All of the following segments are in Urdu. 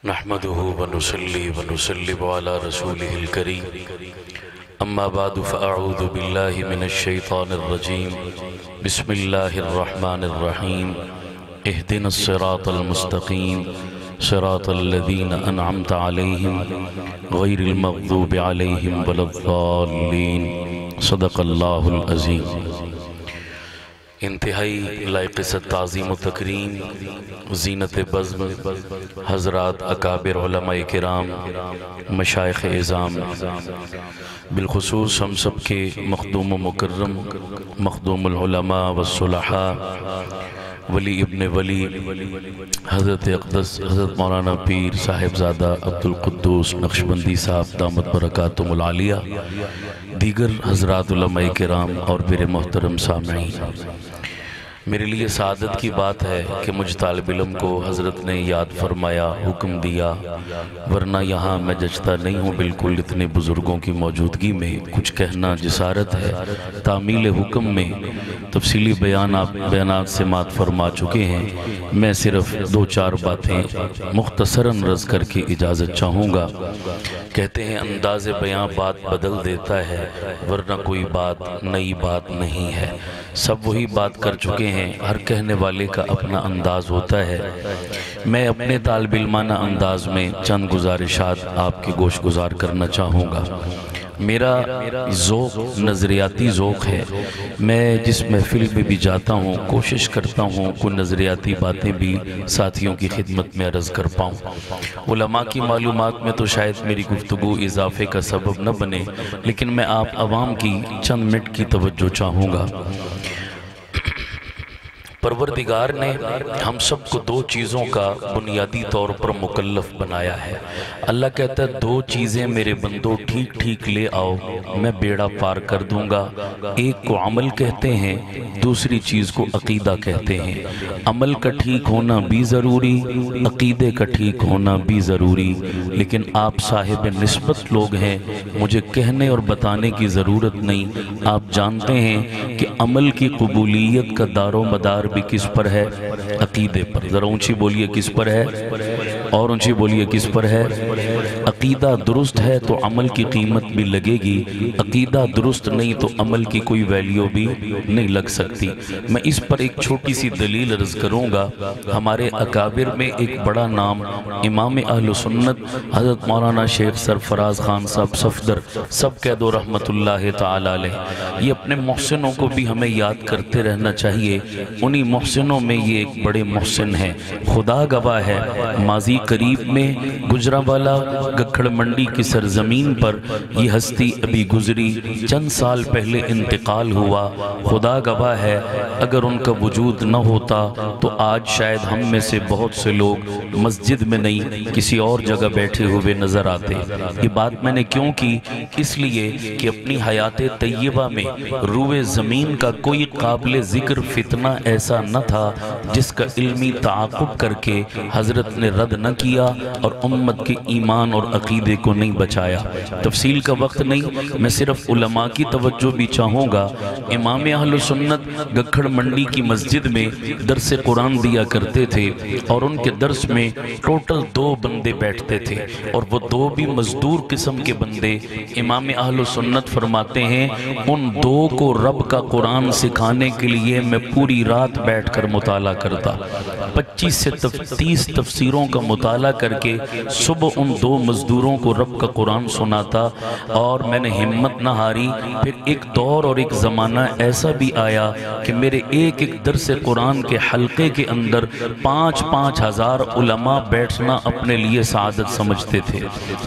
نحمده ونصلي ونسلم على رسوله الكريم اما بعد فاعوذ بالله من الشيطان الرجيم بسم الله الرحمن الرحيم اهدنا الصراط المستقيم صراط الذين انعمت عليهم غير المغضوب عليهم ولا الضالين صدق الله العظيم۔ انتہائی لائق تعظیم و تکریم زینت بزم حضرات اکابر علماء کرام مشائخ اعظام، بالخصوص ہم سب کے مخدوم و مکرم مخدوم العلماء والصلحاء ولی ابن ولی حضرت اقدس حضرت مولانا پیر صاحبزادہ عبدالقدوس نقشبندی صاحب دامت برکاتہم العالیہ، دیگر حضرات علماء کرام اور میرے محترم سامعین، میرے لیے سعادت کی بات ہے کہ مجھ طالب علم کو حضرت نے یاد فرمایا، حکم دیا، ورنہ یہاں میں جچتا نہیں ہوں بالکل اتنے بزرگوں کی موجودگی میں کچھ کہنا جسارت ہے۔ تعمیل حکم میں تفصیلی بیانات سے مات فرما چکے ہیں، میں صرف دو چار باتیں مختصراً رض کر کے اجازت چاہوں گا۔ کہتے ہیں انداز بیاں بات بدل دیتا ہے، ورنہ کوئی بات نئی بات نہیں ہے۔ سب وہی بات کر چکے ہیں، ہر کہنے والے کا اپنا انداز ہوتا ہے۔ میں اپنے طالب علمانہ انداز میں چند گزارشات آپ کے گوش گزار کرنا چاہوں گا۔ میرا ذوق نظریاتی ذوق ہے، میں جس محفل میں بھی جاتا ہوں کوشش کرتا ہوں کوئی نظریاتی باتیں بھی ساتھیوں کی خدمت میں عرض کر پاؤں۔ علماء کی معلومات میں تو شاید میری گفتگو اضافے کا سبب نہ بنے، لیکن میں آپ عوام کی چند منٹ کی توجہ چاہوں گا۔ پروردگار نے ہم سب کو دو چیزوں کا بنیادی طور پر مکلف بنایا ہے۔ اللہ کہتا ہے دو چیزیں میرے بندوں ٹھیک ٹھیک لے آؤ، میں بیڑا پار کر دوں گا۔ ایک کو عمل کہتے ہیں، دوسری چیز کو عقیدہ کہتے ہیں۔ عمل کا ٹھیک ہونا بھی ضروری، عقیدے کا ٹھیک ہونا بھی ضروری، لیکن آپ صاحب نسبت لوگ ہیں، مجھے کہنے اور بتانے کی ضرورت نہیں۔ آپ جانتے ہیں کہ عمل کی قبولیت کا دار و مدار بھی کس پر ہے؟ عقیدے پر۔ ذرا اونچی بولیے کس پر ہے، اور اونچی بولیے کس پر ہے؟ عقیدہ درست ہے تو عمل کی قیمت بھی لگے گی، عقیدہ درست نہیں تو عمل کی کوئی ویلیو بھی نہیں لگ سکتی۔ میں اس پر ایک چھوٹی سی دلیل عرض کروں گا۔ ہمارے اکابر میں ایک بڑا نام امام اہل سنت حضرت مولانا شیخ سرفراز خان صاحب صفدر، سب کہہ دو رحمت اللہ تعالی علیہ۔ یہ اپنے محسنوں کو بھی ہمیں یاد کرتے رہنا چاہیے، انہی محسنوں میں یہ ایک بڑے محسن ہیں۔ خدا گواہ ہے ماضی قریب میں گجرانوالہ گکھڑ منڈی کی سرزمین پر یہ ہستی ابھی گزری، چند سال پہلے انتقال ہوا۔ خدا گواہ ہے اگر ان کا وجود نہ ہوتا تو آج شاید ہم میں سے بہت سے لوگ مسجد میں نہیں کسی اور جگہ بیٹھے ہوئے نظر آتے۔ یہ بات میں نے کیوں کی؟ اس لیے کہ اپنی حیات طیبہ میں روئے زمین کا کوئی قابل ذکر فتنہ ایسا نہ تھا جس کا علمی تعاقب کر کے حضرت نے رد نہ کیا اور امت کے ایمان اور عقیدے کو نہیں بچایا۔ تفصیل کا وقت نہیں، میں صرف علماء کی توجہ بھی چاہوں گا۔ امام اہل سنت گکھڑ منڈی کی مسجد میں درس قرآن دیا کرتے تھے، اور ان کے درس میں ٹوٹل 2 بندے بیٹھتے تھے، اور وہ 2 بھی مزدور قسم کے بندے۔ امام اہل سنت فرماتے ہیں ان 2 کو رب کا قرآن سکھانے کے لیے میں پوری رات بیٹھ کر مطالعہ کرتا، 25 سے 30 تفسیروں کا مطالعہ کر کے صبح ان 2 مزدوروں کو رب کا قرآن سناتا، اور میں نے ہمت نہ ہاری۔ پھر ایک دور اور ایک زمانہ ایسا بھی آیا کہ میرے ایک درس قرآن کے حلقے کے اندر 5-5 ہزار علماء بیٹھنا اپنے لیے سعادت سمجھتے تھے۔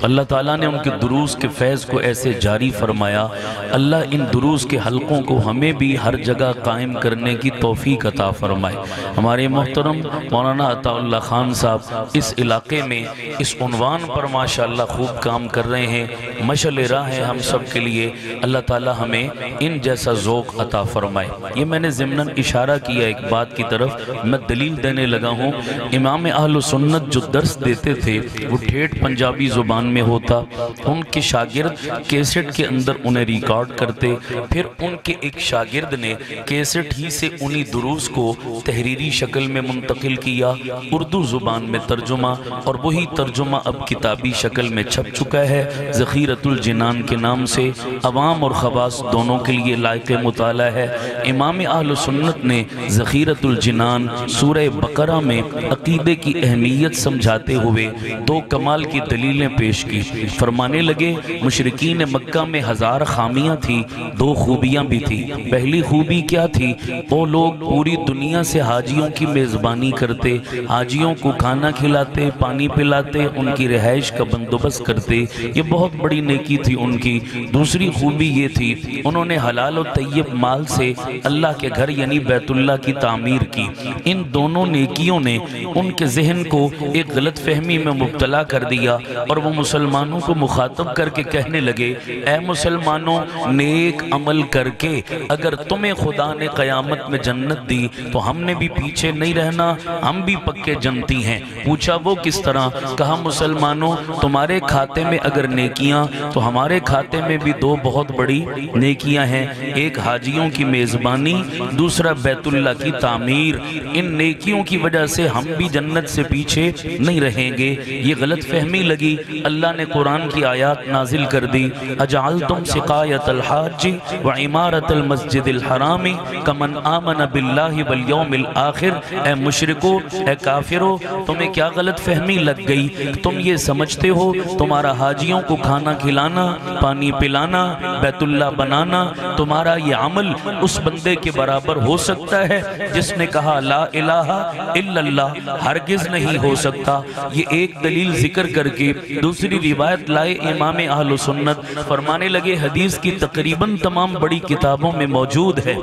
اللہ تعالیٰ نے ان کے دروس کے فیض کو ایسے جاری فرمایا۔ اللہ ان دروس کے حلقوں کو ہمیں بھی ہر جگہ قائم کرنے کی توفیق عطا فرمائے۔ ہمارے محترم مولانا عطا اللہ خان صاحب اس علاقے میں اس عنوان پر ماشاءاللہ خوب کام کر رہے ہیں، مشعل راہ ہے ہم سب کے لیے۔ اللہ تعالیٰ ہمیں ان جیسا ذوق عطا فرمائے۔ یہ میں نے ضمناً اشارہ کیا ایک بات کی طرف، میں دلیل دینے لگا ہوں۔ امام اہل سنت جو درس دیتے تھے وہ ٹھیٹھ پنجابی زبان میں ہوتا، ان کے شاگرد کیسٹ کے اندر انہیں ریکارڈ کرتے، پھر ان کے ایک شاگرد نے کیسٹ ہی سے انہی دروس کو تحریری شکل میں منتقل منتقل کیا، اردو زبان میں ترجمہ، اور وہی ترجمہ اب کتابی شکل میں چھپ چکا ہے ذخیرۃ الجنان کے نام سے، عوام اور خواص دونوں کے لیے لائق مطالعہ ہے۔ امام اہل سنت نے ذخیرۃ الجنان سورہ بقرہ میں عقیدے کی اہمیت سمجھاتے ہوئے دو کمال کی دلیلیں پیش کی۔ فرمانے لگے مشرکین مکہ میں ہزار خامیاں تھی، دو خوبیاں بھی تھی۔ پہلی خوبی کیا تھی؟ وہ لوگ پوری دنیا سے حاجیوں کی میزبانی کرتے، حاجیوں کو کھانا کھلاتے، پانی پلاتے، ان کی رہائش کا بندوبست کرتے، یہ بہت بڑی نیکی تھی ان کی۔ دوسری خوبی یہ تھی انہوں نے حلال و طیب مال سے اللہ کے گھر یعنی بیت اللہ کی تعمیر کی۔ ان دونوں نیکیوں نے ان کے ذہن کو ایک غلط فہمی میں مبتلا کر دیا اور وہ مسلمانوں کو مخاطب کر کے کہنے لگے، اے مسلمانوں، نیک عمل کر کے اگر تمہیں خدا نے قیامت میں جنت دی تو ہم نے بھی پیچھے نہیں رہنا، ہم بھی پکے جنتی ہیں۔ پوچھا وہ کس طرح؟ کہا مسلمانوں، تمہارے کھاتے میں اگر نیکیاں تو ہمارے کھاتے میں بھی دو بہت بڑی نیکیاں ہیں، ایک حاجیوں کی میزبانی، دوسرا بیت اللہ کی تعمیر۔ ان نیکیوں کی وجہ سے ہم بھی جنت سے پیچھے نہیں رہیں گے۔ یہ غلط فہمی لگی، اللہ نے قرآن کی آیات نازل کر دی، اجعلتم سقایت الحاج وعمارت المسجد الحرام کمن آمن باللہ والیوم الآخر۔ اے مشرکو، اے کافرو، تمہیں کیا غلط فہمی لگ گئی؟ تم یہ سمجھتے ہو تمہارا حاجیوں کو کھانا کھلانا، پانی پلانا، بیت اللہ بنانا، تمہارا یہ عمل اس بندے کے برابر ہو سکتا ہے جس نے کہا لا الہ الا اللہ؟ ہرگز نہیں ہو سکتا۔ یہ ایک دلیل ذکر کر کے دوسری روایت لائے امام اہل سنت، فرمانے لگے حدیث کی تقریباً تمام بڑی کتابوں میں موجود ہے۔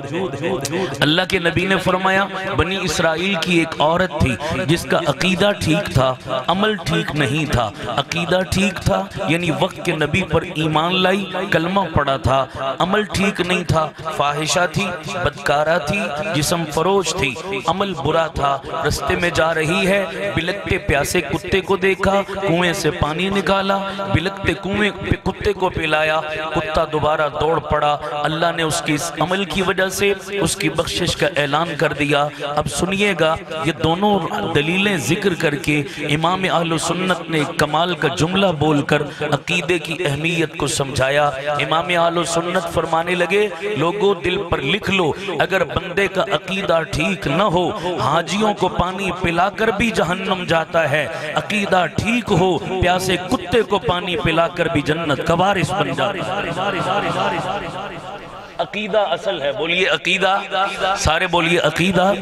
اللہ کے نبی نے فرمایا بنی اسرائیل کی ایک عورت تھی جس کا عقیدہ ٹھیک تھا، عمل ٹھیک نہیں تھا۔ عقیدہ ٹھیک تھا یعنی وقت کے نبی پر ایمان لائی، کلمہ پڑا تھا، عمل ٹھیک نہیں تھا، فاحشہ تھی، بدکارہ تھی، جسم فروش تھی، عمل برا تھا، رستے میں جا رہی ہے، بلکتے پیاسے کتے کو دیکھا، کنویں سے پانی نکالا، بلکتے کنویں کتے کو پلایا، کتا دوبارہ دوڑ پڑا، اللہ نے اس کی اس عمل کی وجہ سے اس کی بخشش کا اعلان کر دیا۔ اب سنیے گا، یہ دونوں دلیلیں ذکر کر کے امام اہل سنت نے کمال کا جملہ بول کر عقیدے کی اہمیت کو سمجھایا۔ امام اہل سنت فرمانے لگے لوگوں دل پر لکھ لو، اگر بندے کا عقیدہ ٹھیک نہ ہو حاجیوں کو پانی پلا کر بھی جہنم جاتا ہے، عقیدہ ٹھیک ہو پیاسے کتے کو پانی پلا کر بھی جنت کا وارث بن جاتا ہے۔ عقیدہ اصل ہے، بولیے عقیدہ، سارے بولیے عقیدہ۔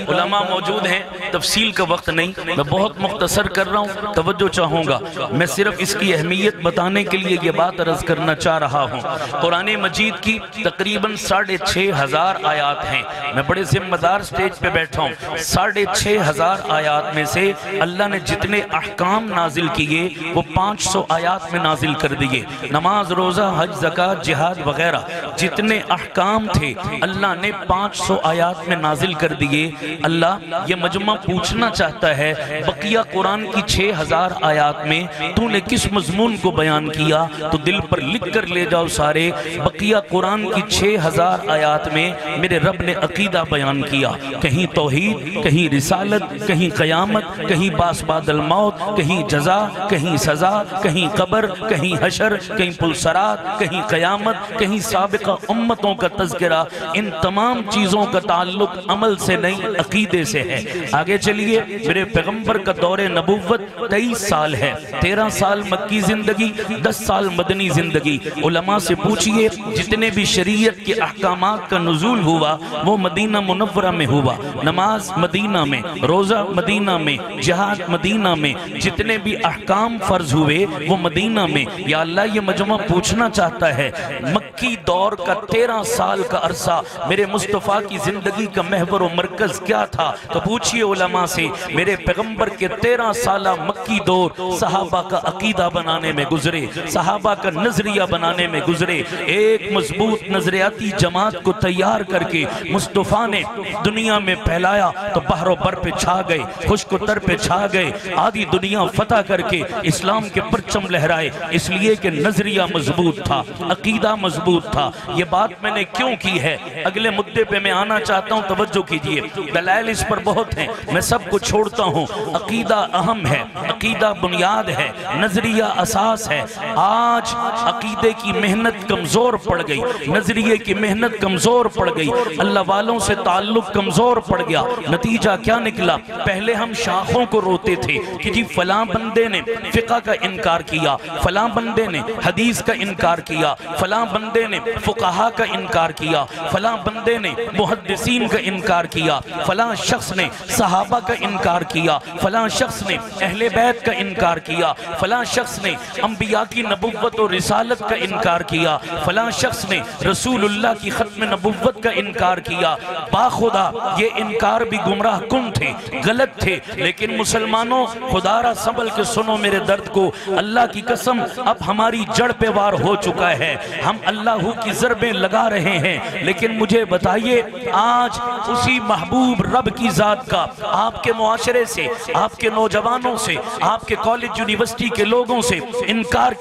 علماء موجود ہیں، تفصیل کا وقت نہیں، میں بہت مختصر کر رہا ہوں، توجہ چاہوں گا۔ میں صرف اس کی اہمیت بتانے کے لیے یہ بات عرض کرنا چاہ رہا ہوں۔ قرآن مجید کی تقریباً 6500 آیات ہیں، میں بڑے ذمہ دار سٹیج پہ بیٹھا ہوں۔ 6500 آیات میں سے اللہ نے جتنے احکام نازل کیے وہ 500 آیات میں نازل کر دیے۔ نماز، روزہ، حج، زکوٰۃ، جہاد وغیرہ جتنے احکام تھے اللہ نے 500 آیات میں نازل کر دیے۔ اللہ یہ مجمع پوچھنا چاہتا ہے بقیہ قرآن کی 6000 آیات میں تو نے کس مضمون کو بیان کیا؟ تو دل پر لکھ کر لے جاؤ سارے، بقیہ قرآن کی 6000 آیات میں میرے رب نے عقیدہ بیان کیا، کہیں توحید، کہیں رسالت، کہیں قیامت، کہیں باس بعد الموت، کہیں جزا، کہیں سزا، کہیں قبر، کہیں حشر، کہیں پلسرات، کہیں قیامت، کہیں سابقہ امتوں کا تذکرہ۔ ان تمام چیزوں کا تعلق عمل سے نہیں عقیدے سے ہے۔ آگے چلیے، میرے پیغمبر کا دور نبوت 23 سال ہے، 13 سال مکی زندگی، 10 سال مدنی زندگی۔ علماء سے پوچھئے جتنے بھی شریعت کے احکامات کا نزول ہوا وہ مدینہ منورہ میں ہوا، نماز مدینہ میں، روزہ مدینہ میں، جہاد مدینہ میں، جتنے بھی احکام فرض ہوئے وہ مدینہ میں۔ یا اللہ یہ مجمع پوچھنا چاہتا ہے مکی دور کا 13 سال کا عرصہ میرے مصطفیٰ کی زندگی کا محور و مرکز کیا تھا؟ تو پوچھئے علماء سے میرے پیغمبر کے 13 سالہ مکی دور صحابہ کا عقیدہ بنانے میں گزرے، صحابہ کا نظریہ بنانے میں گزرے۔ ایک مضبوط نظریاتی جماعت کو تیار کر کے مصطفیٰ نے دنیا میں پھیلایا تو بحر و بر پہ چھا گئے، خشک و تر پہ چھا گئے، آدھی دنیا فتح کر کے اسلام کے پرچم لہرائے، اس لیے کہ نظریہ مضبوط تھا، عقیدہ مضبوط تھا۔ یہ بات میں نے کیوں کی ہے، اگلے مدے پہ میں آنا چاہتا ہوں، توجہ کیجئے، دلائل اس پر بہت ہیں، میں سب کو چھوڑتا ہوں۔ عقیدہ اہم ہے، عقیدہ بنیاد ہے، نظریہ اساس ہے۔ آج عقیدے کی محنت کمزور پڑ گئی، نظریے کی محنت کمزور پڑ گئی، اللہ والوں سے تعلق کمزور پڑ گیا۔ نتیجہ کیا نکلا؟ پہلے ہم شاخوں کو روتے تھے کہ جی فلاں بندے نے فقہ کا انکار کیا، فلاں بندے نے حدیث کا انکار کیا، فلاں بندے نے فقہا کا انکار کیا، فلاں بندے نے محدثین کا انکار کیا، فلاں شخص نے صحابہ کا انکار کیا، فلاں شخص نے اہل بیت کا انکار کیا، فلاں شخص نے انبیاء کی نبوت و رسالت کا انکار کیا، فلاں شخص نے رسول اللہ کی ختم نبوت کا انکار کیا۔ باخدا یہ انکار بھی گمراہ کن تھے، غلط تھے، لیکن مسلمانوں خدا را سنبھل کے سنو میرے درد کو، اللہ کی قسم اب ہماری جڑ پہ وار ہو چکا ہے، ہم اللہ کی ضربیں لگا رہے ہیں، لیکن مجھے بتائیے آج اسی محبوب رب کی ذات کا آپ کے معاشرے سے، آپ کے نوجوانوں سے، آپ کے کالج یونیورسٹی کے لوگوں سے انکار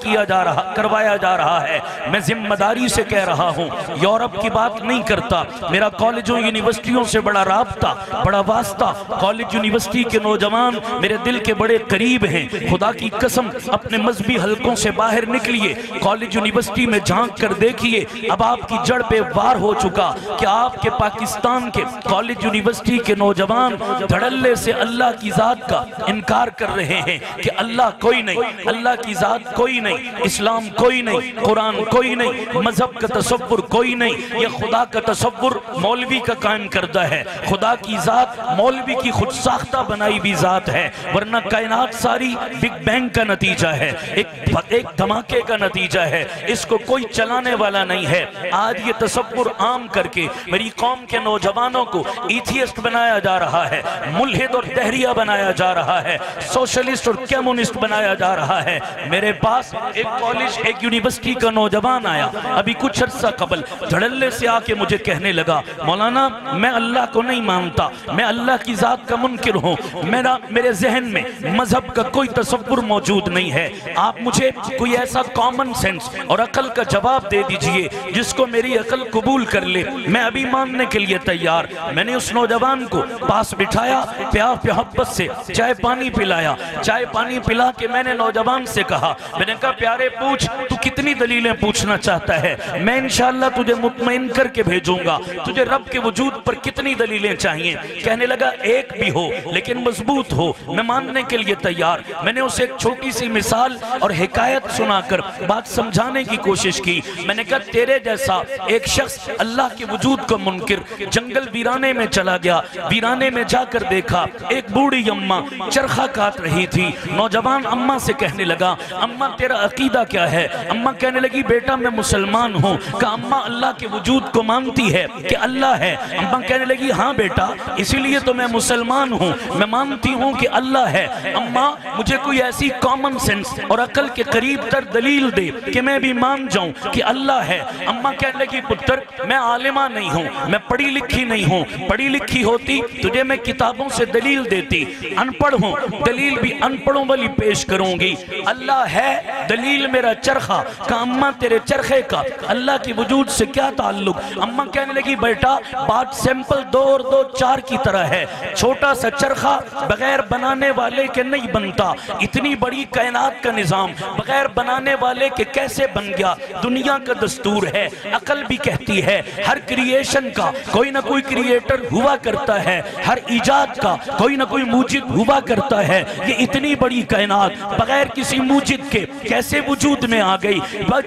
کروایا جا رہا ہے۔ میں ذمہ داری سے کہہ رہا ہوں، یورپ کی بات نہیں کرتا، میرا کالجوں یونیورسٹیوں سے بڑا رابطہ، بڑا واسطہ، کالج یونیورسٹی کے نوجوان میرے دل کے بڑے قریب ہیں۔ خدا کی قسم اپنے مذہبی حلقوں سے باہر نکلیے، کالج یونیورسٹی میں جھانک کر دیکھیے، اب آپ کی جڑ پہ وار ہو چکا کہ آپ کے پاکستان کے کالج یونیورسٹی کے نوجوان دھڑلے سے اللہ کی ذات کا انکار کر رہے ہیں کہ اللہ کوئی نہیں، اللہ کی ذات کوئی نہیں، اسلام کوئی نہیں، قرآن کوئی نہیں، مذہب کا تصور کوئی نہیں، یہ خدا کا تصور مولوی کا قائم کردہ ہے۔ خدا کی ذات مولوی کی خود ساختہ بنائی بھی ذات ہے، ورنہ کائنات ساری بگ بینگ کا نتیجہ ہے، ایک دھماکے کا نتیجہ ہے، اس کو کوئی چلانے والا نہیں ہے۔ آج یہ تصور عام کر کے میری قوم کے نوجوانوں کو ایتھیسٹ بنایا جا رہا ہے، ملحد اور دہریہ بنایا جا رہا ہے، سوشلسٹ اور کمیونسٹ بنایا جا رہا ہے۔ میرے پاس ایک کالج ایک یونیورسٹی کا نوجوان آیا ابھی کچھ عرصہ قبل، دھڑلے سے آ کے مجھے کہنے لگا مولانا میں اللہ کو نہیں مانتا، میں اللہ کی ذات کا منکر ہوں، میرے ذہن میں مذہب کا کوئی تصور موجود نہیں ہے، آپ مجھے کوئی ایسا کامن سینس اور عقل کا جواب دے دیجئے جس کو میری عقل قبول کر لے، میں ابھی ماننے کے لیے تیار۔ میں نے اس نوجوان کو پاس بٹھایا، پیار محبت سے چائے پانی پلایا، چائے پانی پلا کے میں نے نوجوان سے کہا، میں نے کہا پیارے پوچھ تو کتنی دلیلیں پوچھنا چاہتا ہے، میں انشاءاللہ تجھے مطمئن کر کے بھیجوں گا، تجھے رب کے وجود پر کتنی دلیلیں چاہیے؟ کہنے لگا ایک بھی ہو لیکن مضبوط ہو، میں ماننے کے لیے تیار۔ میں نے اسے ایک چھوٹی سی مثال اور حکایت سنا کر بات سمجھانے کی کوشش کی۔ میں نے کہا تیرے جیسا ایک شخص اللہ کے وجود کو منکر جنگل ویرانے میں چلا گیا، ویرانے میں جا کر دیکھا ایک بوڑھی اماں چرخہ کاٹ رہی تھی۔ نوجوان اماں سے کہنے لگا اماں تیرا عقیدہ کیا ہے؟ اماں کہنے لگی بیٹا میں مسلمان ہوں۔ کہا اماں اللہ کے وجود کو مانتی ہے کہ اللہ ہے؟ اماں کہنے لگی ہاں بیٹا اسی لیے تو میں مسلمان ہوں، میں مانتی ہوں کہ اللہ ہے۔ اماں مجھے کوئی ایسی کامن سینس اور عقل کے قریب تر دلیل دے کہ میں بھی مان جاؤں کہ اللہ ہے۔ اماں کہنے لگی پتر میں عالمہ نہیں ہوں، میں پڑھی لکھی نہیں ہوں، پڑھی لکھی ہوتی تجھے میں کتابوں سے دلیل دیتی، ان پڑھ ہوں دلیل بھی ان پڑھوں والی پیش کروں گی۔ اللہ ہے دلیل میرا چرخہ۔ کہا اماں تیرے چرخے کا اللہ کی وجود سے کیا تعلق؟ اماں کہنے لگی بیٹا بات سیمپل 2 اور 2 4 کی طرح ہے، چھوٹا سا چرخہ بغیر بنانے والے کے نہیں بنتا، اتنی بڑی کائنات کا نظام بغیر بنانے والے کے کیسے بن گیا؟ دنیا کا دستور ہے، عقل بھی کہتی ہے ہر کریشن کا کوئی نہ کوئی کریٹر ہوا کرتا ہے، ہر ایجاد کا کوئی نہ کوئی موجد ہوا کرتا ہے۔ یہ اتنی بڑی کائنات بغیر کسی موجد کے کیسے وجود میں آ گئی؟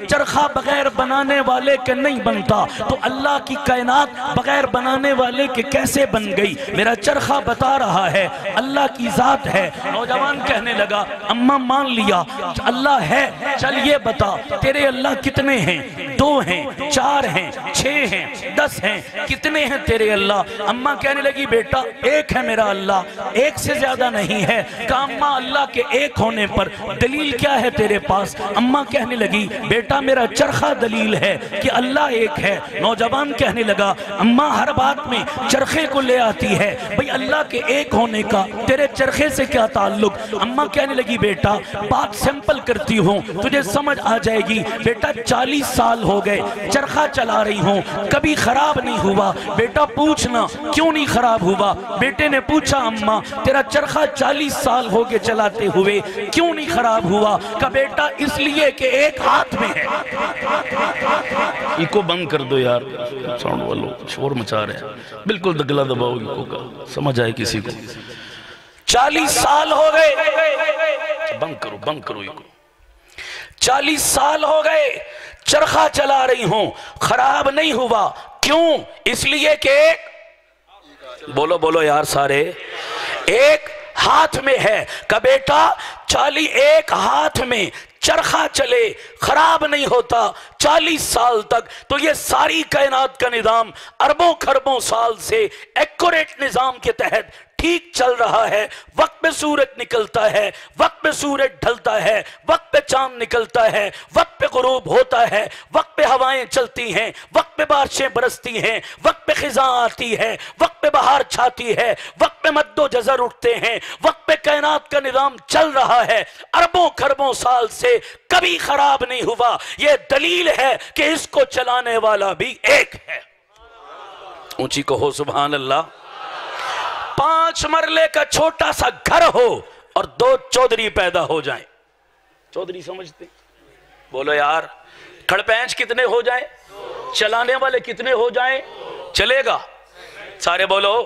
چرخہ بغیر بنانے والے کے نہیں بنتا تو اللہ کی کائنات بغیر بنانے والے کے کیسے بن گئی؟ میرا چرخہ بتا رہا ہے اللہ کی ذات ہے۔ نوجوان کہنے لگا اماں مان لیا اللہ ہے، چل یہ بتا تیرے اللہ کتنے ہیں؟ 2 ہیں، 4 ہیں، 6 ہیں، 10 ہیں، کتنے ہیں تیرے اللہ؟ اماں کہنے لگی بیٹا ایک ہے میرا اللہ، ایک سے زیادہ نہیں ہے۔ کہا اماں اللہ کے ایک ہونے پر دلیل کیا ہے تیرے پاس؟ اماں کہنے لگی بیٹا میرا چرخہ دلیل ہے کہ اللہ ایک ہے۔ نوجوان کہنے لگا اماں ہر بات میں چرخے کو لے آتی ہے، بھئی اللہ کے ایک ہونے کا تیرے چرخے سے کیا تعلق؟ اماں کہنے لگی بیٹا بات سمپل کرتی ہوں تجھے سمجھ آ جائے گی، بیٹا 40 سال ہو گئے چرخہ چلا رہی ہوں کبھی خراب نہیں ہوا۔ بیٹا پوچھنا کیوں نہیں خراب ہوا؟ بیٹے نے پوچھا اماں تیرا چرخہ 40 سال ہو گئے چلاتے ہوئے کیوں نہیں خراب ہوا؟ کہا بیٹا اس لیے کہ ایک ہاتھ میں ہے۔ ایکو بند کر دو یار، ساؤنڈ والو شور مچا رہے ہیں، بالکل دگلا دباؤ ایکو کا، سمجھ آئے کسی کو۔ 40 سال ہو گئے، بند کرو ایکو، 40 سال ہو گئے چرخہ چلا رہی ہوں خراب نہیں ہوا، کیوں؟ اس لیے کہ بولو یار سارے، ایک ہاتھ میں ہے۔ کہ بیٹا 40 ایک ہاتھ میں چرخہ چلے خراب نہیں ہوتا 40 سال تک، تو یہ ساری کائنات کا نظام اربوں خربوں سال سے ایکوریٹ نظام کے تحت ٹھیک چل رہا ہے۔ وقت پہ سورج نکلتا ہے، وقت پہ سورج ڈھلتا ہے، وقت پہ چاند نکلتا ہے، وقت پہ غروب ہوتا ہے، وقت پہ ہوائیں چلتی ہیں، وقت پہ بارشیں برستی ہیں، وقت پہ خزاں آتی ہے، وقت پہ بہار چھاتی ہے، وقت پہ مد و جزر اٹھتے ہیں، وقت پہ کائنات کا نظام چل رہا ہے اربوں خربوں سال سے، کبھی خراب نہیں ہوا۔ یہ دلیل ہے کہ اس کو چلانے والا بھی ایک ہے۔ اونچی کہو سبحان اللہ۔ 5 مرلے کا چھوٹا سا گھر ہو اور 2 چودھری پیدا ہو جائیں، چودھری سمجھتے؟ بولو یار، کھڑپینچ کتنے ہو جائیں؟ چلانے والے کتنے ہو جائیں؟ چلے گا؟ سارے بولو،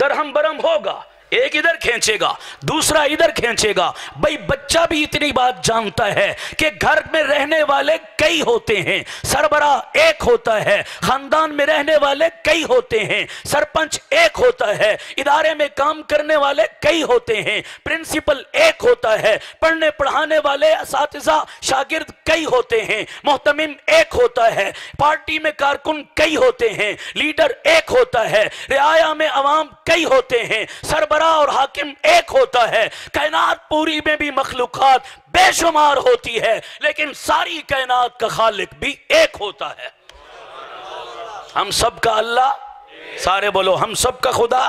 درہم برہم ہوگا، ایک ادھر کھینچے گا دوسرا ادھر کھینچے گا۔ بھئی بچہ بھی اتنی بات جانتا ہے کہ گھر میں رہنے والے کئی ہوتے ہیں، سربراہ ایک ہوتا ہے، خاندان میں رہنے والے کئی ہوتے ہیں، سرپنچ ایک ہوتا ہے، ادارے میں کام کرنے والے کئی ہوتے ہیں، پرنسپل ایک ہوتا ہے، پڑھنے پڑھانے والے اساتذہ شاگرد کئی ہوتے ہیں، محتمم ایک ہوتا ہے، پارٹی میں کارکن کئی ہوتے ہیں، لیڈر ایک ہوتا ہے، رعایا میں عوام کئی ہوتے ہیں، سربراہ اور حاکم ایک ہوتا ہے۔ کائنات پوری میں بھی مخلوقات بے شمار ہوتی ہے، لیکن ساری کائنات کا خالق بھی ایک ہوتا ہے۔ ہم سب کا اللہ، سارے بولو ہم سب کا خدا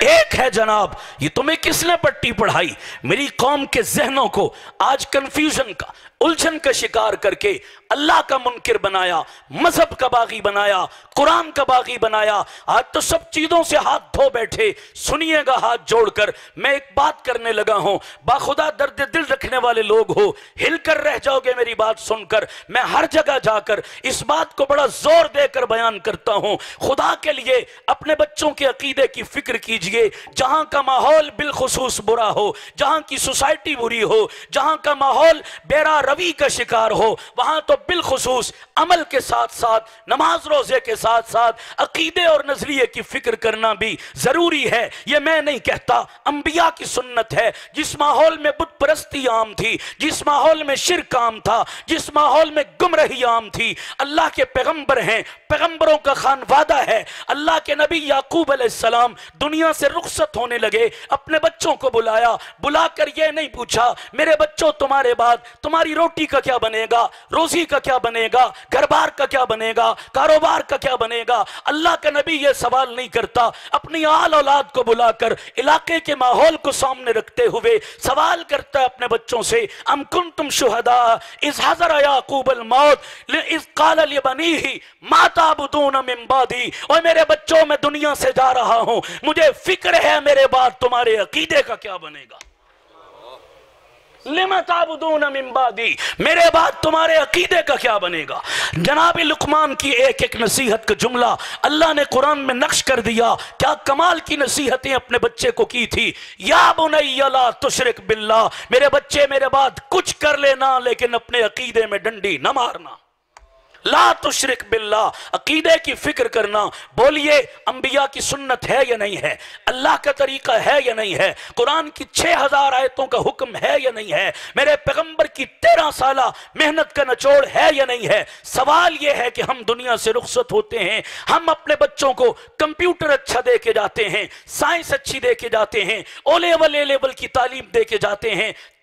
ایک ہے جناب۔ یہ تمہیں کس نے پٹی پڑھائی؟ میری قوم کے ذہنوں کو آج کنفیوژن کا، الجھن کا شکار کر کے اللہ کا منکر بنایا، مذہب کا باغی بنایا، قرآن کا باغی بنایا۔ آج تو سب چیزوں سے ہاتھ دھو بیٹھے۔ سنیے گا ہاتھ جوڑ کر، میں ایک بات کرنے لگا ہوں، باخدا درد دل رکھنے والے لوگ ہو، ہل کر رہ جاؤ گے میری بات سن کر۔ میں ہر جگہ جا کر اس بات کو بڑا زور دے کر بیان کرتا ہوں، خدا کے لیے اپنے بچوں کے عقیدے کی فکر کیجئے۔ جہاں کا ماحول بالخصوص برا ہو، جہاں کی سوسائٹی بری ہو، جہاں کا ماحول بیرا روی کا شکار ہو، وہاں تو بالخصوص عمل کے ساتھ ساتھ، نماز روزے کے ساتھ ساتھ عقیدے اور نظریے کی فکر کرنا بھی ضروری ہے۔ یہ میں نہیں کہتا، انبیاء کی سنت ہے۔ جس ماحول میں بت پرستی عام تھی، جس ماحول میں شرک عام تھا، جس ماحول میں گمراہی عام تھی، اللہ کے پیغمبر ہیں، پیغمبروں کا خانوادہ ہے۔ اللہ کے نبی یعقوب علیہ السلام دنیا سے رخصت ہونے لگے، اپنے بچوں کو بلایا، بلا کر یہ نہیں پوچھا میرے بچوں تمہارے بعد تمہاری روٹی کا کیا بنے گا، روزی کا کیا بنے گا، گھر بار کا کیا بنے گا، کاروبار کا کیا بنے گا۔ اللہ کا نبی یہ سوال نہیں کرتا، اپنی آل اولاد کو بلا کر علاقے کے ماحول کو سامنے رکھتے ہوئے سوال کرتا ہے اپنے بچوں سے، ام کنتم شہداء اذ حضر یعقوب الموت اذ قال لبنیہ ما تعبدون من بعدی۔ اور میرے بچوں میں دنیا سے جا رہا ہوں، مجھے فکر ہے میرے بعد تمہارے عقیدے کا کیا بنے گا۔ لِمَ تَعْبُدُونَ مِن بَعْدِي، میرے بعد تمہارے عقیدے کا کیا بنے گا۔ جناب لقمان کی ایک ایک نصیحت کا جملہ اللہ نے قرآن میں نقش کر دیا۔ کیا کمال کی نصیحتیں اپنے بچے کو کی تھی۔ یا بنی لا تشرک باللہ، میرے بچے میرے بعد کچھ کر لینا لیکن اپنے عقیدے میں ڈنڈی نہ مارنا۔ لا تشرک باللہ، عقیدے کی فکر کرنا۔ بولیے انبیاء کی سنت ہے یا نہیں ہے؟ اللہ کا طریقہ ہے یا نہیں ہے؟ قرآن کی 6000 آیتوں کا حکم ہے یا نہیں ہے؟ میرے پیغمبر کی 13 سالہ محنت کا نچوڑ ہے یا نہیں ہے؟ سوال یہ ہے کہ ہم دنیا سے رخصت ہوتے ہیں، ہم اپنے بچوں کو کمپیوٹر اچھا دے کے جاتے ہیں، سائنس اچھی دے کے جاتے ہیں، او لیول اے لیول کی تعلیم دے کے جاتے ہیں،